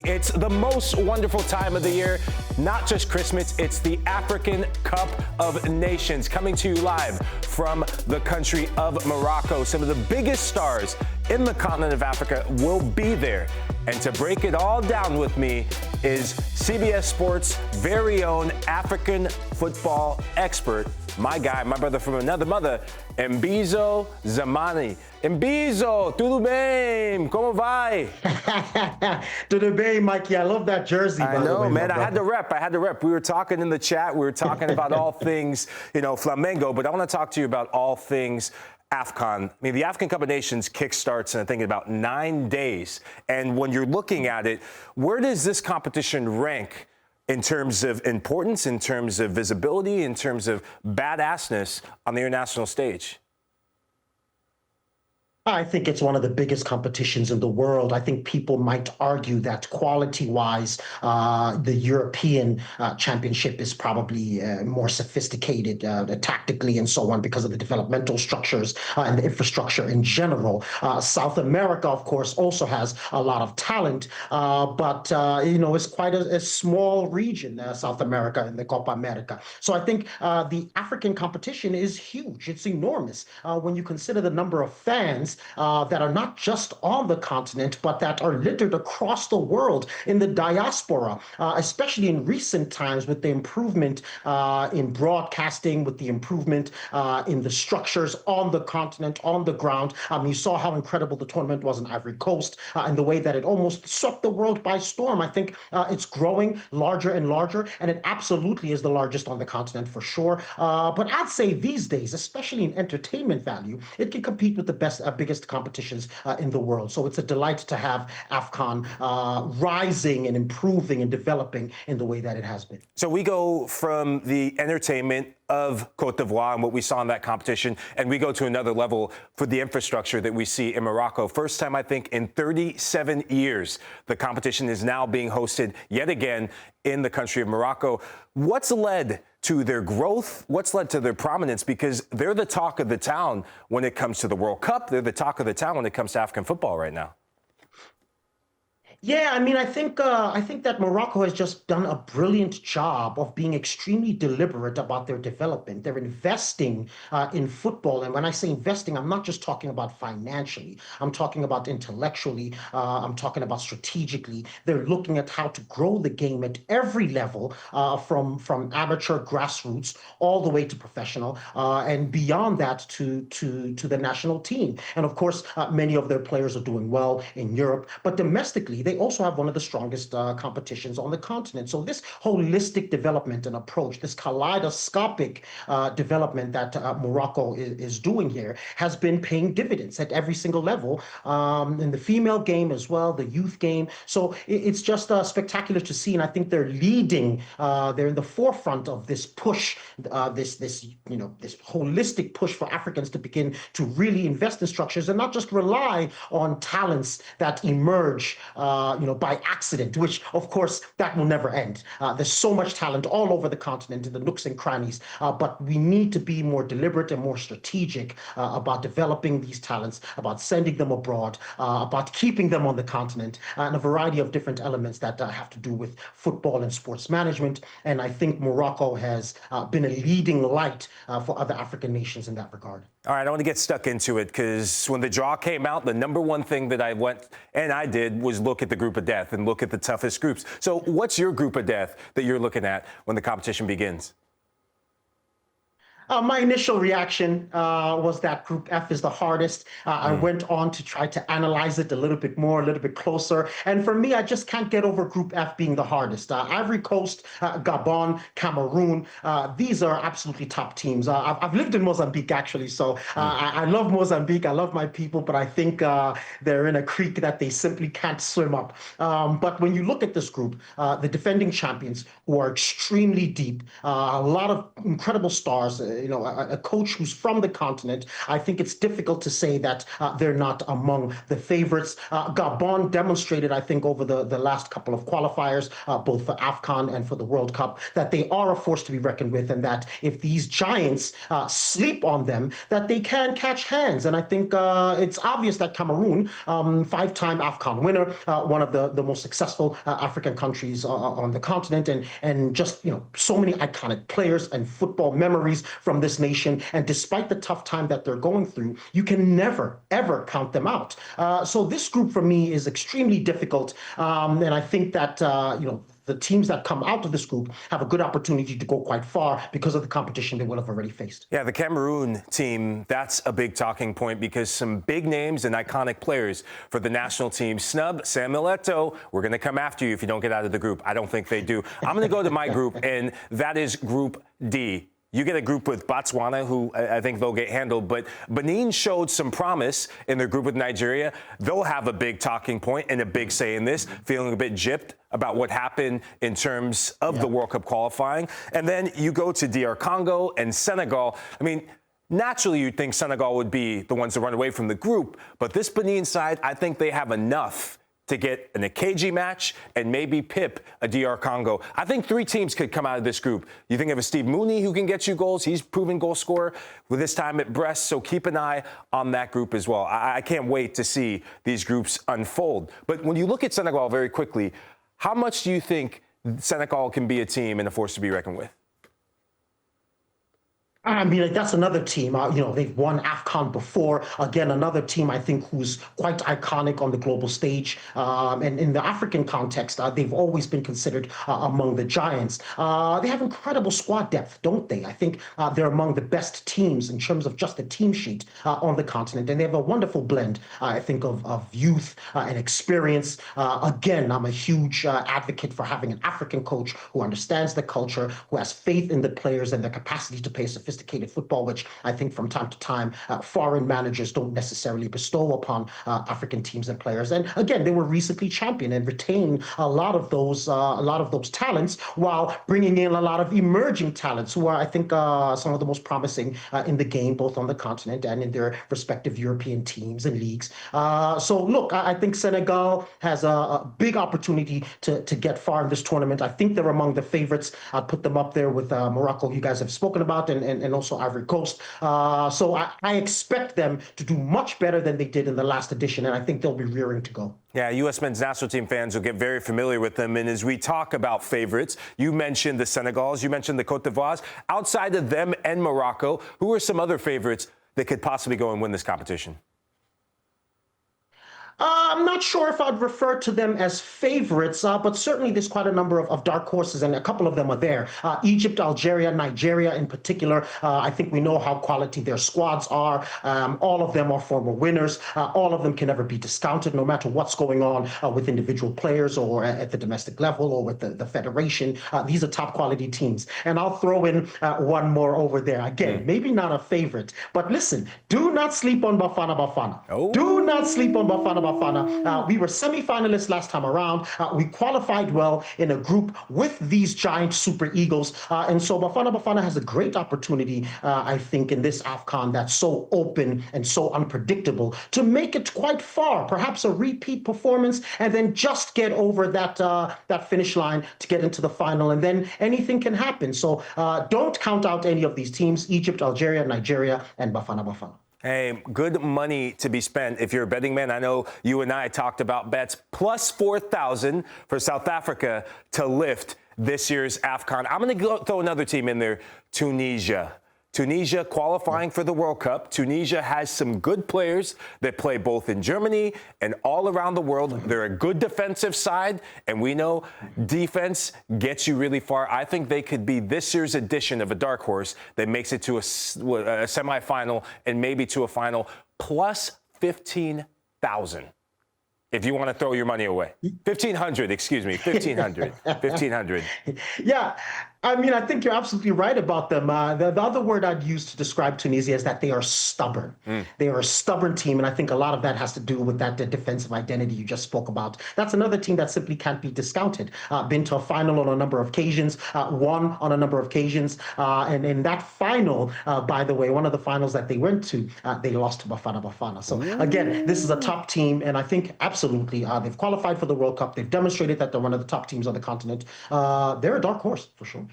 It's the most wonderful time of the year, not just Christmas, it's the African Cup of Nations coming to you live from the country of Morocco. Some of the biggest stars in the continent of Africa will be there. And to break it all down with me is CBS Sports' very own African football expert, my guy, my brother from another mother, Mbizo Mzamane. Mbizo, tudo bem? Como vai? Tudo bem, Mikey. I love that jersey. I know, man. I had to rep. We were talking in the chat. We were talking about all things, Flamengo. But I want to talk to you about all things AFCON. I mean, the African Cup of Nations kickstarts in, I think, about 9 days. And when you're looking at it, where does this competition rank in terms of importance, in terms of visibility, in terms of badassness on the international stage? I think it's one of the biggest competitions in the world. I think people might argue that quality-wise, the European Championship is probably more sophisticated tactically and so on because of the developmental structures and the infrastructure in general. South America, of course, also has a lot of talent, but it's quite a small region, South America and the Copa America. So I think the African competition is huge. It's enormous when you consider the number of fans that are not just on the continent, but that are littered across the world in the diaspora, especially in recent times with the improvement in broadcasting, with the improvement in the structures on the continent, on the ground. You saw how incredible the tournament was in Ivory Coast and the way that it almost swept the world by storm. I think it's growing larger and larger, and it absolutely is the largest on the continent for sure. But I'd say these days, especially in entertainment value, it can compete with the biggest competitions in the world. So it's a delight to have AFCON rising and improving and developing in the way that it has been. So we go from the entertainment of Côte d'Ivoire and what we saw in that competition, and we go to another level for the infrastructure that we see in Morocco. First time, I think, in 37 years, the competition is now being hosted yet again in the country of Morocco. What's led to their growth? What's led to their prominence? Because they're the talk of the town when it comes to the World Cup. They're the talk of the town when it comes to African football right now. Yeah, I mean, I think that Morocco has just done a brilliant job of being extremely deliberate about their development. They're investing in football, and when I say investing, I'm not just talking about financially. I'm talking about intellectually. I'm talking about strategically. They're looking at how to grow the game at every level, from amateur, grassroots, all the way to professional, and beyond that to the national team. And of course, many of their players are doing well in Europe, but domestically, they also have one of the strongest competitions on the continent. So this holistic development and approach, this kaleidoscopic development that Morocco is doing here has been paying dividends at every single level, in the female game as well, the youth game. So it's just spectacular to see, and I think they're leading. They're in the forefront of this push, this holistic push for Africans to begin to really invest in structures and not just rely on talents that emerge by accident, which, of course, that will never end. There's so much talent all over the continent in the nooks and crannies, but we need to be more deliberate and more strategic about developing these talents, about sending them abroad, about keeping them on the continent, and a variety of different elements that have to do with football and sports management. And I think Morocco has been a leading light for other African nations in that regard. All right, I want to get stuck into it because when the draw came out, the number one thing that I did was look at the group of death and look at the toughest groups. So what's your group of death that you're looking at when the competition begins? My initial reaction was that Group F is the hardest. I went on to try to analyze it a little bit more, a little bit closer. And for me, I just can't get over Group F being the hardest. Ivory Coast, Gabon, Cameroon, these are absolutely top teams. I've lived in Mozambique, actually, so I love Mozambique. I love my people, but I think they're in a creek that they simply can't swim up. But when you look at this group, the defending champions, who are extremely deep, a lot of incredible stars, a coach who's from the continent, I think it's difficult to say that they're not among the favorites. Gabon demonstrated, I think, over the last couple of qualifiers, both for AFCON and for the World Cup, that they are a force to be reckoned with, and that if these giants sleep on them, that they can catch hands. And I think it's obvious that Cameroon, five-time AFCON winner, one of the most successful African countries on the continent, and just so many iconic players and football memories from this nation. And despite the tough time that they're going through, you can never ever count them out. So this group for me is extremely difficult, and I think that the teams that come out of this group have a good opportunity to go quite far because of the competition they will have already faced. Yeah, the Cameroon team, that's a big talking point because some big names and iconic players for the national team snub Samuel Eto'o. We're going to come after you if you don't get out of the group. I don't think they do. I'm going to go to my group, and that is Group D. You get a group with Botswana, who I think they'll get handled, but Benin showed some promise in their group with Nigeria. They'll have a big talking point and a big say in this, feeling a bit gypped about what happened in terms of the World Cup qualifying. And then you go to DR Congo and Senegal. I mean, naturally you'd think Senegal would be the ones to run away from the group, but this Benin side, I think they have enough to get an Akeji match and maybe pip a DR Congo. I think three teams could come out of this group. You think of a Steve Mooney who can get you goals. He's proven goal scorer with his time at Brest, so keep an eye on that group as well. I can't wait to see these groups unfold. But when you look at Senegal very quickly, how much do you think Senegal can be a team and a force to be reckoned with? I mean, that's another team. They've won AFCON before. Again, another team, I think, who's quite iconic on the global stage. And in the African context, they've always been considered among the giants. They have incredible squad depth, don't they? I think they're among the best teams in terms of just the team sheet on the continent. And they have a wonderful blend, I think, of youth and experience. Again, I'm a huge advocate for having an African coach who understands the culture, who has faith in the players and their capacity to play sophisticated football, which I think from time to time foreign managers don't necessarily bestow upon African teams and players. And again, they were recently champion and retain a lot of those talents while bringing in a lot of emerging talents who are, I think, some of the most promising in the game, both on the continent and in their respective European teams and leagues. So look, I think Senegal has a big opportunity to get far in this tournament. I think they're among the favorites. I'd put them up there with Morocco, you guys have spoken about, and also Ivory Coast. So I expect them to do much better than they did in the last edition, and I think they'll be rearing to go. Yeah, U.S. men's national team fans will get very familiar with them. And as we talk about favorites, you mentioned the Senegals, you mentioned the Cote d'Ivoires. Outside of them and Morocco, who are some other favorites that could possibly go and win this competition? I'm not sure if I'd refer to them as favorites, but certainly there's quite a number of dark horses, and a couple of them are there. Egypt, Algeria, Nigeria in particular. I think we know how quality their squads are. All of them are former winners. All of them can never be discounted, no matter what's going on with individual players or at the domestic level or with the federation. These are top quality teams. And I'll throw in one more over there. Again, maybe not a favorite, but listen, do not sleep on Bafana Bafana. Oh. Do not sleep on Bafana Bafana. We were semi-finalists last time around. We qualified well in a group with these giant Super Eagles. And so Bafana Bafana has a great opportunity, I think, in this AFCON that's so open and so unpredictable to make it quite far, perhaps a repeat performance, and then just get over that finish line to get into the final. And then anything can happen. So don't count out any of these teams: Egypt, Algeria, Nigeria, and Bafana Bafana. Hey, good money to be spent if you're a betting man. I know you and I talked about bets plus 4,000 for South Africa to lift this year's AFCON. I'm going to throw another team in there, Tunisia. Tunisia qualifying for the World Cup. Tunisia has some good players that play both in Germany and all around the world. They're a good defensive side, and we know defense gets you really far. I think they could be this year's edition of a dark horse that makes it to a semifinal and maybe to a final, plus 15,000. If you want to throw your money away. 1,500, excuse me, 1,500. 1,500. Yeah. I mean, I think you're absolutely right about them. The other word I'd use to describe Tunisia is that they are stubborn. They are a stubborn team, and I think a lot of that has to do with that defensive identity you just spoke about. That's another team that simply can't be discounted. Been to a final on a number of occasions, won on a number of occasions, and in that final, by the way, one of the finals that they went to, they lost to Bafana Bafana. So again, this is a top team, and I think absolutely they've qualified for the World Cup. They've demonstrated that they're one of the top teams on the continent. They're a dark horse for sure.